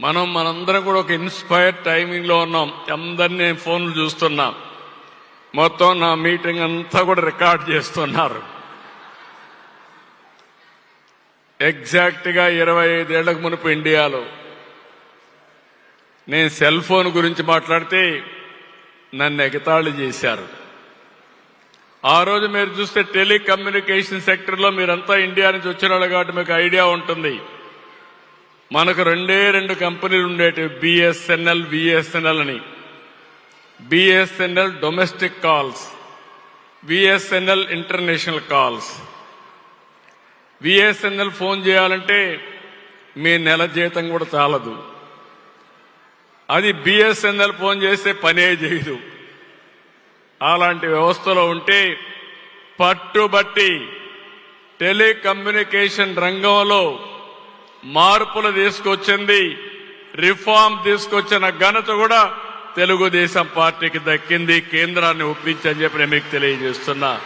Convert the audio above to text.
మనందరం కూడా ఒక ఇన్స్పైర్ టైమింగ్ లో ఉన్నాం. అందరినీ ఫోన్లు చూస్తున్నా. మొత్తం నా మీటింగ్ అంతా కూడా రికార్డ్ చేస్తున్నారు. ఎగ్జాక్ట్ గా 25 ఏళ్లకు మునుపు ఇండియాలో నేను సెల్ ఫోన్ గురించి మాట్లాడితే నన్ను ఎగతాళి చేశారు. ఆ రోజు మీరు చూస్తే టెలికమ్యూనికేషన్ సెక్టర్లో మీరంతా ఇండియా నుంచి వచ్చిన వాళ్ళు కాబట్టి మీకు ఐడియా ఉంటుంది. మనకు రెండు కంపెనీలు ఉండేటివి, బిఎస్ఎన్ఎల్, విఎస్ఎన్ఎల్ అని. BSNL domestic calls, VSNL international calls. VSNL phone చేయాలంటే మీ నెల జీతం కూడా చాలదు. అది బిఎస్ఎన్ఎల్ ఫోన్ చేస్తే పనే చేయదు. అలాంటి వ్యవస్థలో ఉంటే పట్టుబట్టి టెలికమ్యూనికేషన్ రంగంలో మార్పులు తీసుకొచ్చింది, రిఫార్మ్ తీసుకొచ్చిన ఘనత కూడా తెలుగుదేశం పార్టీకి దక్కింది. కేంద్రాన్ని ఒప్పించని చెప్పి నేను మీకు తెలియజేస్తున్నా.